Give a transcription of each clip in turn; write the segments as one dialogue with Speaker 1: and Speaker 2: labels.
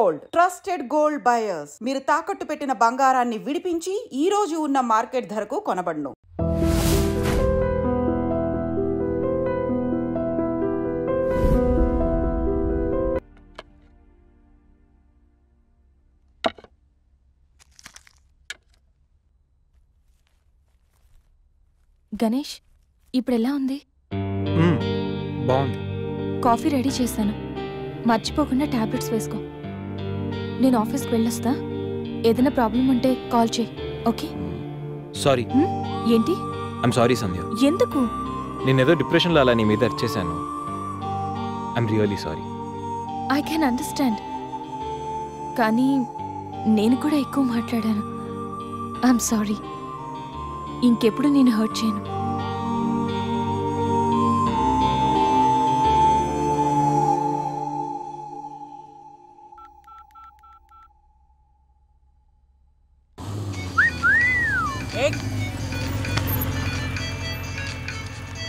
Speaker 1: Gold, trusted gold buyers. మీరు తాకట్టు పెట్టిన బంగారాన్ని విడిపించి ఈ రోజు ఉన్న మార్కెట్ ధరకు కొనబడును.
Speaker 2: గణేష్, ఇప్పుడు ఎలా ఉంది?
Speaker 3: బాగుంది.
Speaker 2: కాఫీ రెడీ చేశాను, మర్చిపోకుండా టాబ్లెట్స్ వేసుకో. నేను ఆఫీస్కి వెళ్ళొస్తా. ఏదైనా ప్రాబ్లం ఉంటే కాల్ చేయి, ఓకే?
Speaker 3: సారీ.
Speaker 2: ఏంటి?
Speaker 3: I'm sorry Sandhya.
Speaker 2: ఎందుకు?
Speaker 3: నేనేదో డిప్రెషన్లో అలా నీ మీద అరిచేశాను. I'm really sorry.
Speaker 2: I can understand, కానీ నేను కూడా ఎక్కువ మాట్లాడాను. I'm sorry. ఇంకెప్పుడు నేను హర్ట్ చేయను.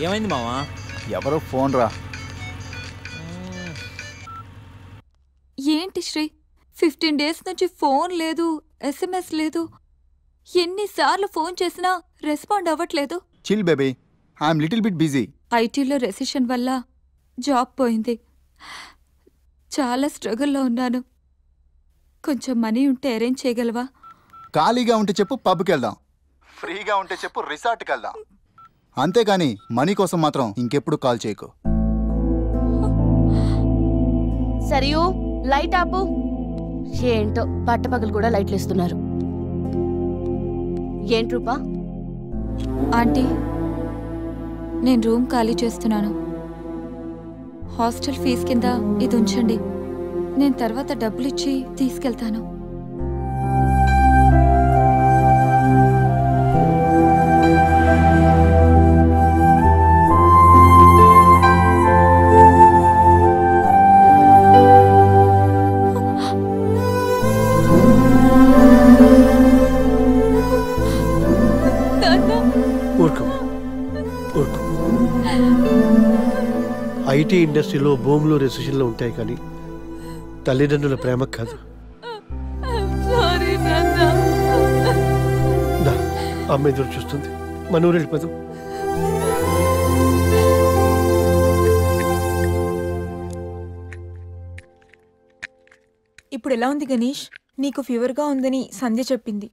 Speaker 4: ఏమైంది మావా?
Speaker 5: ఎవరో ఫోన్ రా.
Speaker 2: ఏంటి శ్రీ, 15 days నుంచి ఫోన్ లేదు, SMS లేదు. ఎన్నిసార్లు ఫోన్ చేసినా రెస్పాండ్ అవ్వట్లేదు.
Speaker 5: Chill baby, I'm little bit busy.
Speaker 2: ఐటీలో రెసిషన్ వల్ల జాబ్ పోయింది. చాలా స్ట్రగుల్లో ఉన్నాను. కొంచెం మనీ ఉంటే అరేంజ్ చేయగలవా?
Speaker 5: ఖాళీగా ఉంటే చెప్పు, పబ్కి వెళ్దాం. ఫ్రీగా ఉంటే చెప్పు, రిసార్ట్కి వెళ్దాం. అంతేగాని మనీ కోసం మాత్రం ఇంకెప్పుడు కాల్ చేయకు.
Speaker 6: సరియు, లైట్ ఆపు. ఏంటో పట్టపగలు కూడా లైట్లు ఇస్తున్నారు. ఏంటి రూపా?
Speaker 2: ఆంటీ, నేను రూమ్ ఖాళీ చేస్తున్నాను. హాస్టల్ ఫీజు కింద ఇది ఉంచండి. నేను తర్వాత డబ్బులిచ్చి తీసుకెళ్తాను.
Speaker 7: ఐటీ ఇండస్ట్రీలో భూములు రెసిషన్లో ఉంటాయి, కానీ తల్లిదండ్రుల ప్రేమ కాదు. అమ్మ ఎదురు చూస్తుంది, మన ఊరు వెళ్ళిపోదాం.
Speaker 8: ఇప్పుడు ఎలా ఉంది గణేష్? నీకు ఫీవర్గా ఉందని సంధ్య చెప్పింది.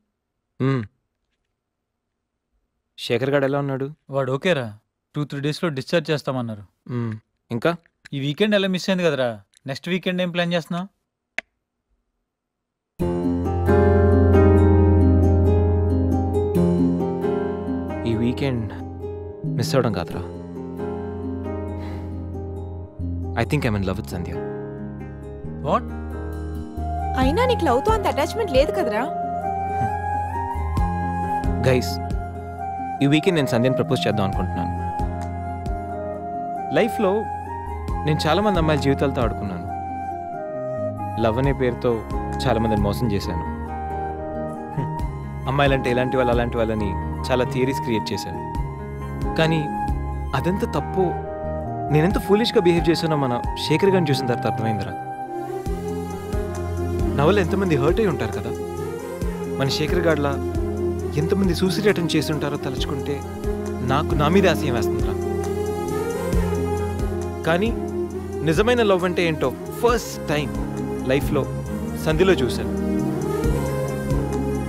Speaker 3: శేఖర్ గాడు ఎలా ఉన్నాడు?
Speaker 4: వాడు ఓకేరా, 2-3 daysలో డిశ్చార్జ్ చేస్తామన్నారు.
Speaker 3: ఇంకా
Speaker 4: ఈ వీకెండ్ ఎలా మిస్ అయింది కదరా? నెక్స్ట్ వీకెండ్ ఏం ప్లాన్ చేస్తున్నావు?
Speaker 3: ఈ వీకెండ్ మిస్ అవడం కాదురా, I think I'm in love with Sandhya.
Speaker 4: What?
Speaker 8: అయినా నీకు లవ్తో అంత అటాచ్మెంట్ లేదు కదరా?
Speaker 3: గైస్, ఈ వీకెండ్ నేను సంధ్యని ప్రపోజ్ చేద్దాం అనుకుంటున్నాను. లైఫ్లో నేను చాలామంది అమ్మాయిల జీవితాలతో ఆడుకున్నాను. లవ్ అనే పేరుతో చాలామందిని మోసం చేశాను. అమ్మాయిలంటే ఇలాంటి వాళ్ళు అలాంటి వాళ్ళని చాలా థియరీస్ క్రియేట్ చేశాను. కానీ అదెంత తప్పు, నేనెంత ఫూలిష్గా బిహేవ్ చేశానో మన శేఖర్ గారిని చూసిన తర్వాత అర్థమైందిరా. నా వల్ల ఎంతమంది హర్ట్ అయి ఉంటారు కదా. మన శేఖర్ గారిలా ఎంతమంది సూసైడ్ అటెంప్ట్ చేసి ఉంటారో తలుచుకుంటే నాకు నా మీద ఆశయం వేస్తుందిరా. కానీ నిజమైన లవ్ అంటే ఏంటో ఫస్ట్ టైం లైఫ్లో సంధ్యలో చూశాను.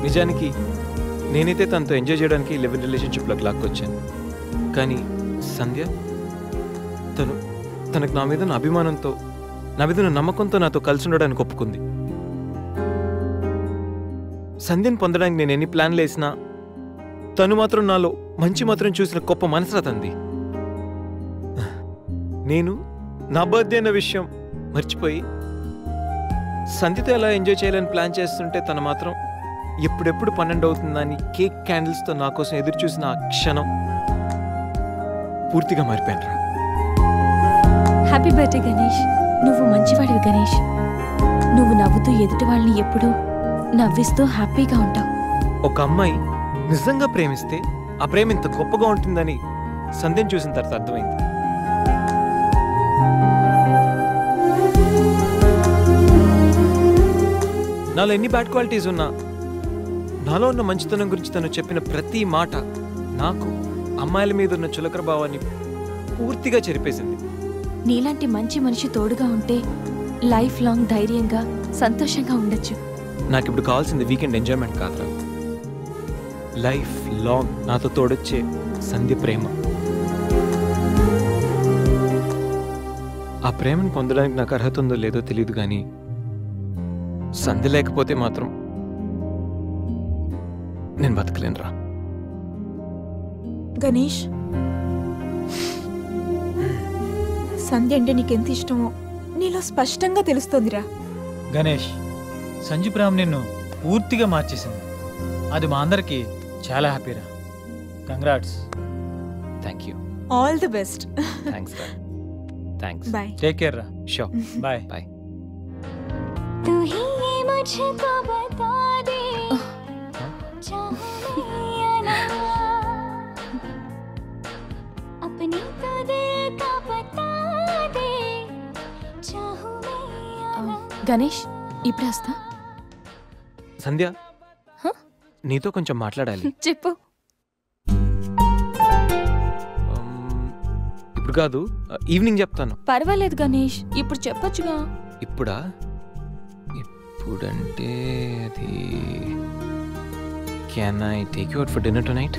Speaker 3: నిజానికి నేనైతే తనతో ఎంజాయ్ చేయడానికి లివ్ ఇన్ రిలేషన్షిప్లోకి లాక్కొచ్చాను. కానీ సంధ్య తనకు నా మీద అభిమానంతో, నా మీద నమ్మకంతో నాతో కలిసి ఉండడానికి ఒప్పుకుంది. సంధ్యను పొందడానికి నేను ఎన్ని ప్లాన్లు వేసినా తను మాత్రం నాలో మంచి మాత్రం చూసిన గొప్ప మనసురా తంది. నేను నా బర్త్డే అన్న విషయం మర్చిపోయి సంధ్యతో ఎలా ఎంజాయ్ చేయాలని ప్లాన్ చేస్తుంటే తను మాత్రం ఎప్పుడెప్పుడు 12 అవుతుందని కేక్ క్యాండిల్స్తో నా కోసం ఎదురు చూసిన ఆ క్షణం పూర్తిగా మారిపోయాను రా.
Speaker 2: Happy birthday Ganesh. నువ్వు మంచివాడివి గణేష్. నువ్వు నవ్వుతూ ఎదుటి వాళ్ళని ఎప్పుడూ నవ్విస్తూ హ్యాపీగా ఉంటావు.
Speaker 3: ఒక అమ్మాయి నిజంగా ప్రేమిస్తే ఆ ప్రేమ ఇంత గొప్పగా ఉంటుందని సంధ్యను చూసిన తర్వాత అర్థమైంది. నాలో ఎన్ని బ్యాడ్ క్వాలిటీస్ ఉన్నా నాలో ఉన్న మంచితనం గురించి తను చెప్పిన ప్రతి మాట నాకు అమ్మాయిల మీద ఉన్న చులకర భావాన్ని పూర్తిగా చెరిపేసింది.
Speaker 2: నీలాంటి మంచి మనిషి తోడుగా ఉంటే లైఫ్ లాంగ్ ధైర్యంగా సంతోషంగా ఉండొచ్చు.
Speaker 3: నాకు ఇప్పుడు కావాల్సింది వీకెండ్ ఎంజాయ్మెంట్ కాదురా, లైఫ్ లాంగ్ నాతో తోడొచ్చే సంధ్య ప్రేమ. ఆ ప్రేమను పొందడానికి నాకు అర్హత ఉందో లేదో తెలియదు, కానీ సంధ్య లేకపోతే మాత్రం నేను బతకలేనురా.
Speaker 8: గణేష్, సంధ్య అంటే నీకెంత ఇష్టమో నీలో స్పష్టంగా తెలుస్తోందిరా.
Speaker 4: గణేష్, సంజు ప్రేమ నిన్ను పూర్తిగా మార్చేసింది. అది మా అందరికి చాలా హ్యాపీరా. Congrats.
Speaker 3: Thank you.
Speaker 8: All the best.
Speaker 3: Thanks రా. థ్యాంక్స్.
Speaker 8: బాయ్.
Speaker 4: టేక్ కేర్ రా.
Speaker 3: షూర్.
Speaker 4: బాయ్.
Speaker 3: బాయ్.
Speaker 9: तू ही ये मुझको बता दे चाहूं मैं या ना अपनी तो दिल का बता दे चाहूं मैं या ना
Speaker 2: గణేష్, ఇప్పుడు వస్తా.
Speaker 3: సంధ్య,
Speaker 2: హ?
Speaker 3: నీతో కొంచెం మాట్లాడాలి.
Speaker 2: చెప్పు.
Speaker 3: ఇప్పుడు కాదు, ఈవినింగ్ చెప్తాను.
Speaker 2: పర్వాలేదు గణేష్, ఇప్పుడు చెప్పొచ్చుగా.
Speaker 3: ఇప్పుడా? ఇప్పుడంటే అది can I take you out for dinner tonight?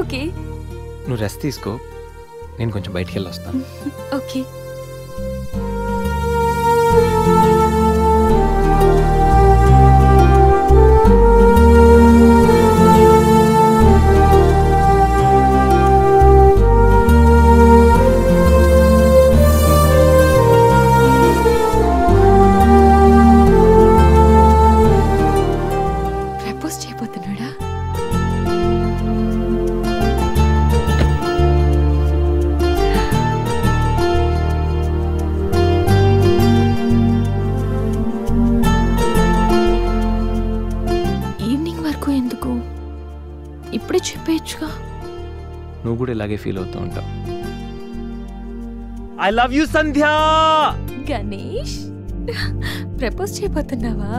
Speaker 2: Okay.
Speaker 3: నువ్వు రెస్ట్ తీసుకో, నేను కొంచెం బయటికి వెళ్ళి వస్తాను.
Speaker 2: ఓకే. ప్రపోజ్ చేయబోతున్నాడా? ఈవినింగ్ వరకు ఎందుకు, ఇప్పుడే చెప్పేయచ్చుగా.
Speaker 3: నువ్వు కూడా ఇలాగే ఫీల్ అవుతూ ఉంటావు. I love you Sandhya.
Speaker 2: Ganesh, propose చేయబోతున్నావా?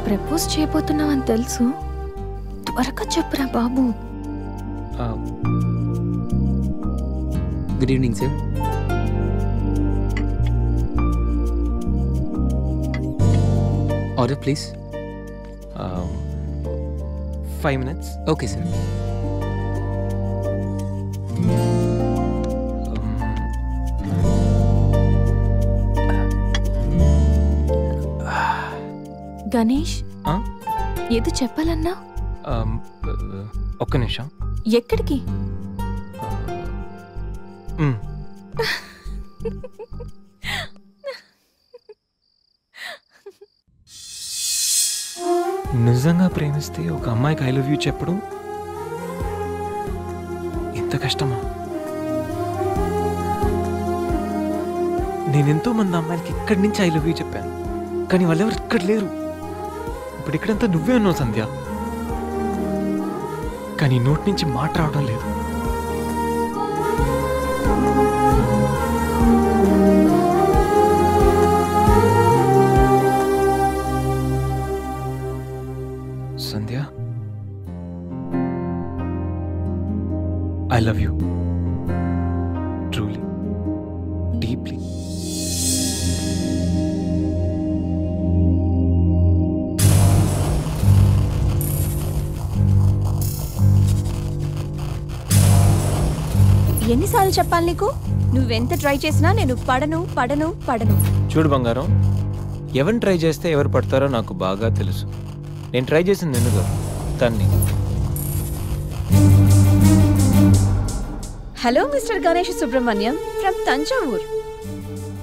Speaker 2: ప్రపోజ్ చేయబోతున్నావని తెలుసు, త్వరగా చెప్పురా బాబు.
Speaker 10: Good evening sir. Order please.
Speaker 3: 5 minutes.
Speaker 10: Okay sir.
Speaker 2: Ganesh,
Speaker 3: ఆ?
Speaker 2: ఏదో చెప్పాలన్నా?
Speaker 3: ఒక్క నిమిషం.
Speaker 2: ఎక్కడికి?
Speaker 3: నిజంగా ప్రేమిస్తే ఒక అమ్మాయికి ఐ లవ్ యూ చెప్పడం ఇంత కష్టమా? నేనెంతో మంది అమ్మాయిలకి ఇక్కడి నుంచి ఐ లవ్ యూ చెప్పాను, కానీ వాళ్ళెవరు ఇక్కడ లేరు. ఇప్పుడు ఇక్కడంతా నువ్వే ఉన్నావు సంధ్య, కానీ నోటి నుంచి మాట రావడం లేదు. Sandhya, I love you truly, deeply.
Speaker 8: ఎన్నిసార్లు చెప్పాలి నీకు? నువ్వెంత ట్రై చేసినా నేను పడను పడను పడను.
Speaker 3: చూడు బంగారం, ఎవరిని ట్రై చేస్తే ఎవరు పడతారో నాకు బాగా తెలుసు. నేను ట్రై చేసింది ఎందుకు తన్ని.
Speaker 2: Hello mister Ganesh Subrahmanyam from Thanjavur.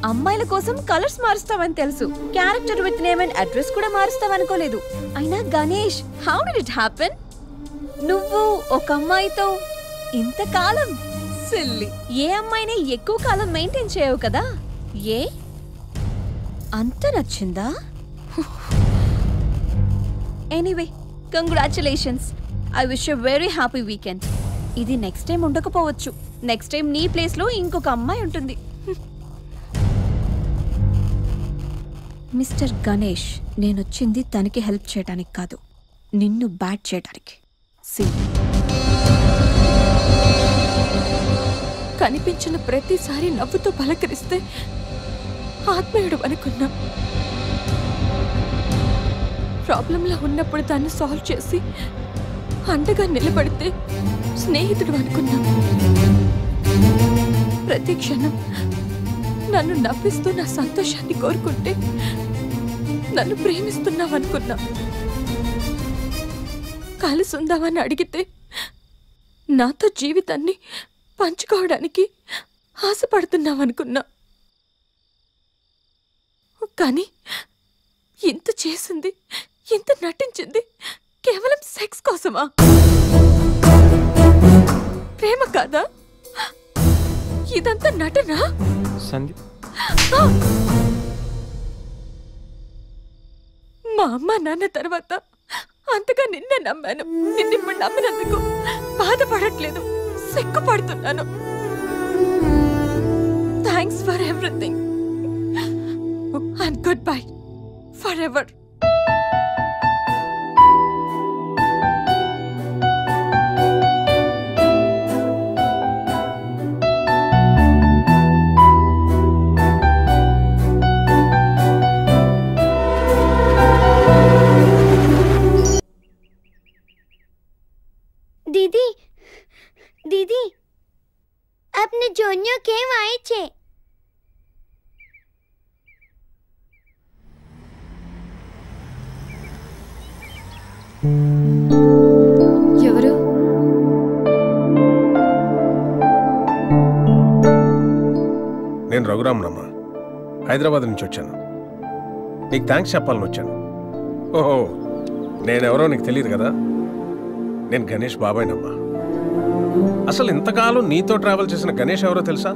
Speaker 2: అమ్మాయిల కోసం కలర్స్ మారుస్తావని తెలుసు, character with name and address కూడా మారుస్తావనుకోలేదు. అయినా Ganesh, how did it happen? నువ్వు ఒక అమ్మాయితో ఇంతకాలం? సిల్లీ. ఏ అమ్మాయిని ఎక్కువ కాలం మెయింటైన్ చేయవు కదా? ఏ అంత నచ్చిందా? Anyway, congratulations. I wish you very happy weekend. ఇది నెక్స్ట్ టైం ఉండకపోవచ్చు. నెక్స్ట్ టైం నీ ప్లేస్ లో ఇంకొక అమ్మాయి ఉంటుంది. మిస్టర్ గణేష్, నేనొచ్చింది తనకి హెల్ప్ చేయడానికి కాదు, నిన్ను బ్యాట్ చేయడానికి. కనిపించిన ప్రతిసారి నవ్వుతో పలకరిస్తే ఆత్మీయుడు అనుకున్నా. ప్రాబ్లంలో ఉన్నప్పుడు దాన్ని సాల్వ్ చేసి అండగా నిలబడితే స్నేహితుడు అనుకున్నా. ప్రతి క్షణం నన్ను నవ్విస్తూ నా సంతోషాన్ని కోరుకుంటే నన్ను ప్రేమిస్తున్నావనుకున్నా. కలిసి ఉందామని అడిగితే నాతో జీవితాన్ని పంచుకోవడానికి ఆశపడుతున్నావనుకున్నా. కానీ ఇంత చేసింది, ఇంత నటించింది కేవలం సెక్స్ కోసమా? ప్రేమ కాదా? ఇదంతా నటనా?
Speaker 3: సందీప్,
Speaker 2: మా అమ్మ నాన్న తర్వాత అంతగా నిన్నే నమ్మాను. నిన్నిప్పుడు నమ్మినందుకు బాధపడట్లేదు, సిగ్గుపడుతున్నాను. Thanks for everything and goodbye forever.
Speaker 9: दीदी दीदी अपने जोनियो केम आए छे?
Speaker 2: ఎవరు?
Speaker 11: నేను రఘురామనమ్మ, హైదరాబాద్ నుంచి వచ్చాను. నీకు థ్యాంక్స్ చెప్పాలని వచ్చాను. ఓహో, నేనెవరో నీకు తెలియదు కదా. నేను గణేష్ బాబాయ్నమ్మా. అసలు ఇంతకాలం నీతో ట్రావెల్ చేసిన గణేష్ ఎవరో తెలుసా?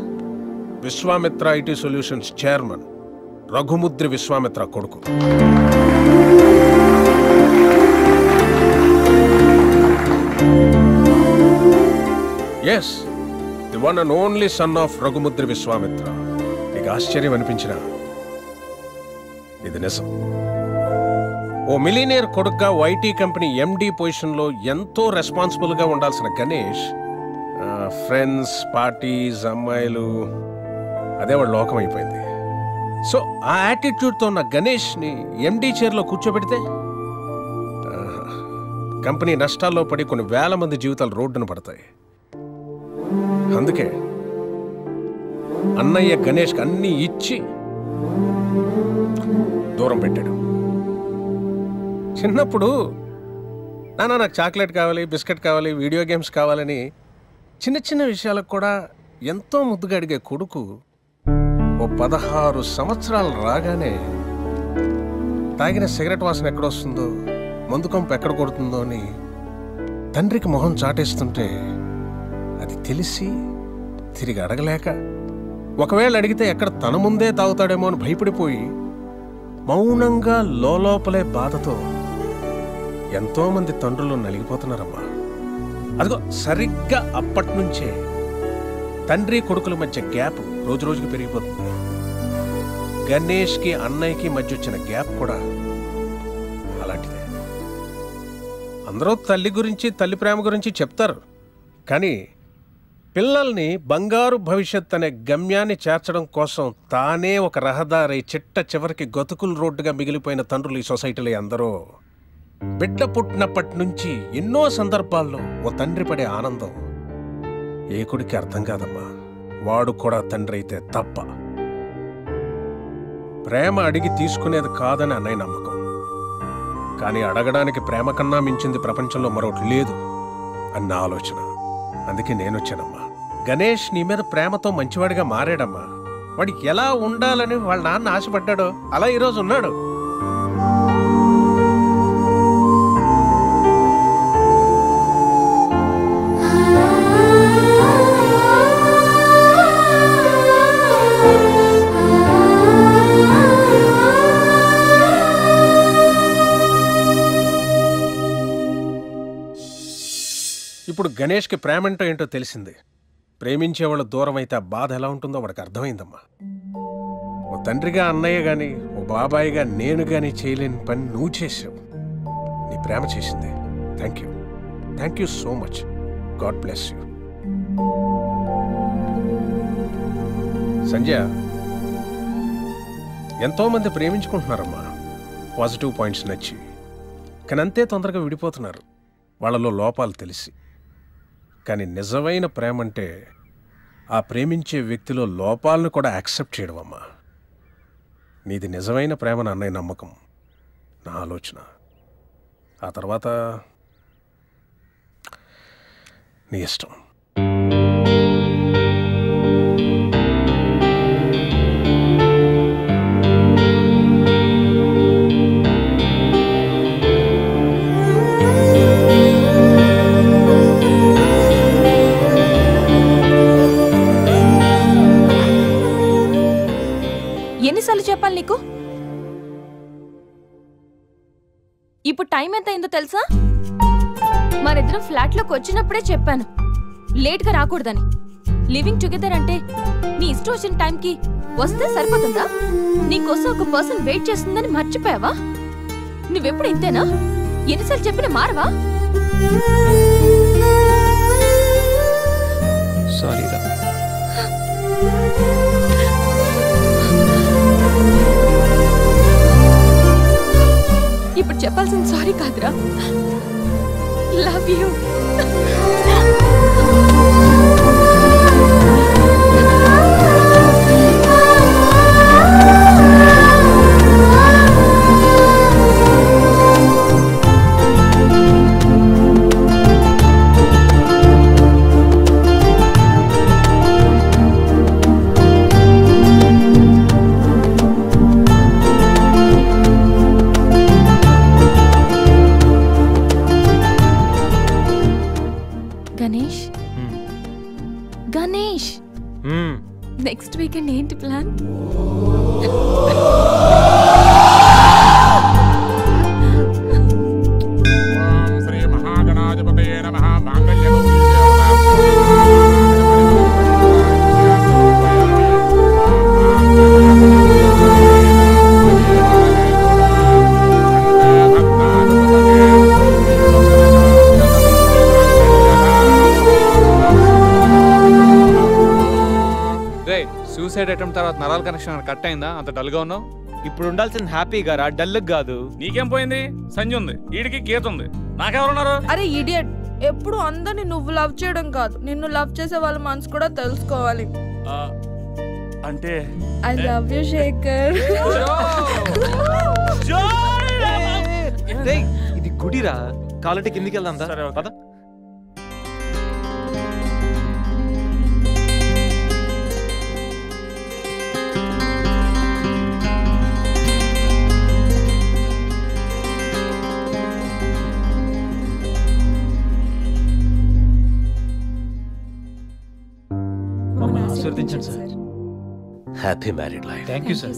Speaker 11: Vishwamitra IT solutions chairman Raghumudri Vishwamitra కొడుకు. Yes, the one and only son of Raghumudri Vishwamitra. నీకు ఆశ్చర్యం అనిపించిన ఇది నిజం. ఓ మిలీనియర్ కొడుగ్గా ఐటీ కంపెనీ ఎండి పొజిషన్లో ఎంతో రెస్పాన్సిబుల్గా ఉండాల్సిన గణేష్ ఫ్రెండ్స్, పార్టీస్, అమ్మాయిలు, అదే వాడు లోకం అయిపోయింది. సో ఆ యాటిట్యూడ్తో ఉన్న గణేష్ని ఎండి చైర్లో కూర్చోబెడితే కంపెనీ నష్టాల్లో పడి కొన్ని వేల మంది జీవితాలు రోడ్డున పడతాయి. అందుకే అన్నయ్య గణేష్కి అన్నీ ఇచ్చి దూరం పెట్టాడు. చిన్నప్పుడు నాన్న నాకు చాక్లెట్ కావాలి, బిస్కెట్ కావాలి, వీడియో గేమ్స్ కావాలని చిన్న చిన్న విషయాలకు కూడా ఎంతో ముద్దుగా అడిగే కొడుకు ఓ 16 సంవత్సరాలు రాగానే తాగిన సిగరెట్ వాసన ఎక్కడొస్తుందో, మందు కంపు ఎక్కడ కొడుతుందో అని తండ్రికి మొహం చాటేస్తుంటే అది తెలిసి తిరిగి అడగలేక, ఒకవేళ అడిగితే ఎక్కడ తన ముందే తాగుతాడేమో అని భయపడిపోయి మౌనంగా లోపలే బాధతో ఎంతోమంది తండ్రులు నలిగిపోతున్నారమ్మా. అదిగో సరిగ్గా అప్పటి నుంచే తండ్రి కొడుకుల మధ్య గ్యాప్ రోజు రోజుకి పెరిగిపోతుంది. గణేష్కి అన్నయ్యకి మధ్య వచ్చిన గ్యాప్ కూడా అలాంటిదే. అందరూ తల్లి గురించి, తల్లి ప్రేమ గురించి చెప్తారు, కానీ పిల్లల్ని బంగారు భవిష్యత్ అనే గమ్యాన్ని చేర్చడం కోసం తానే ఒక రహదారి చిట్ట చివరికి గతుకుల రోడ్డుగా మిగిలిపోయిన తండ్రులు ఈ సొసైటీలో అందరూ. బిడ్డ పుట్టినప్పటి నుంచి ఎన్నో సందర్భాల్లో ఓ తండ్రి పడే ఆనందం ఏ కొడుకు అర్థం కాదమ్మా. వాడు కూడా తండ్రి అయితే తప్ప. ప్రేమ అడిగి తీసుకునేది కాదని అన్నయ్య నమ్మకం. కానీ అడగడానికి ప్రేమ కన్నా మించింది ప్రపంచంలో మరొకటి లేదు అన్న ఆలోచన. అందుకే నేనొచ్చానమ్మా. గణేష్ నీ మీద ప్రేమతో మంచివాడిగా మారాడమ్మా. వాడికి ఎలా ఉండాలని వాళ్ళ నాన్న ఆశపడ్డాడో అలా ఈరోజు ఉన్నాడు. ఇప్పుడు గణేష్కి ప్రేమంటో ఏంటో తెలిసింది. ప్రేమించేవాళ్ళు దూరం అయితే ఆ బాధ ఎలా ఉంటుందో వాడికి అర్థమైందమ్మా. ఓ తండ్రిగా అన్నయ్య గాని, ఓ బాబాయిగా నేను గాని చేయలేని పని నువ్వు చేసావు. నీ ప్రేమ చేసింది. Thank you so much. God bless you. Sanjay, ఎంతోమంది ప్రేమించుకుంటున్నారమ్మా, పాజిటివ్ పాయింట్స్ నచ్చి. కానీ అంతే తొందరగా విడిపోతున్నారు వాళ్ళలో లోపాలు తెలిసి. కానీ నిజమైన ప్రేమ అంటే ఆ ప్రేమించే వ్యక్తిలో లోపాలను కూడా యాక్సెప్ట్ చేయడం అమ్మా. నీది నిజమైన ప్రేమ అన్నయ్య నమ్మకం, నా ఆలోచన. ఆ తర్వాత నీ ఇష్టం.
Speaker 2: ఎన్నిసార్లు చెప్పాలి నీకు? ఇప్పుడు టైం ఎంత అయిందో తెలుసా? మరిద్దరం ఫ్లాట్ లోకి వచ్చినప్పుడే చెప్పాను లేట్ గా రాకూడదని. లివింగ్ టుగెదర్ అంటే నీ ఇష్టం వచ్చిన టైంకి వస్తే సరిపోతుందా? నీకోసం ఒక పర్సన్ వెయిట్ చేస్తుందని మర్చిపోయావా? నువ్వెప్పుడు ఇంతేనా? ఎన్నిసార్లు చెప్పినా మారవా?
Speaker 3: సారీ రా.
Speaker 2: ఇప్పుడు చెప్పాల్సిన సారీ కాదురా, love you. Ganesh, next weekend ఏంటి ప్లాన్?
Speaker 12: శ్రీ మహాగణాధిపతయే నమః.
Speaker 13: సూసైడ్ అటెంప్ట్ తర్వాత నరాల కనెక్షన్ కట్ అయిందా? అంత డల్ గా ఉన్నావు.
Speaker 3: ఇప్పుడు ఉండాల్సిన హ్యాపీగా రా, డల్ కాదు.
Speaker 13: నీకేం పోయింది? సంజయ్ ఉంది, ఈడికి గీత ఉంది, నాకెవరున్నారు?
Speaker 14: అరే ఇడియట్, ఎప్పుడు అందరిని నువ్వు లవ్ చేయడం కాదు, నిన్ను లవ్ చేసే వాళ్ళ మనసు కూడా తెలుసుకోవాలి.
Speaker 13: అంటే
Speaker 14: ఐ లవ్ యు శేఖర్.
Speaker 3: ఇది గుడిరా, కాలంటే కిందికి వెళ్దాం. సరే పద.
Speaker 4: ఆశీర్వదించండి sir.
Speaker 15: Happy married life.
Speaker 4: Thank you sir.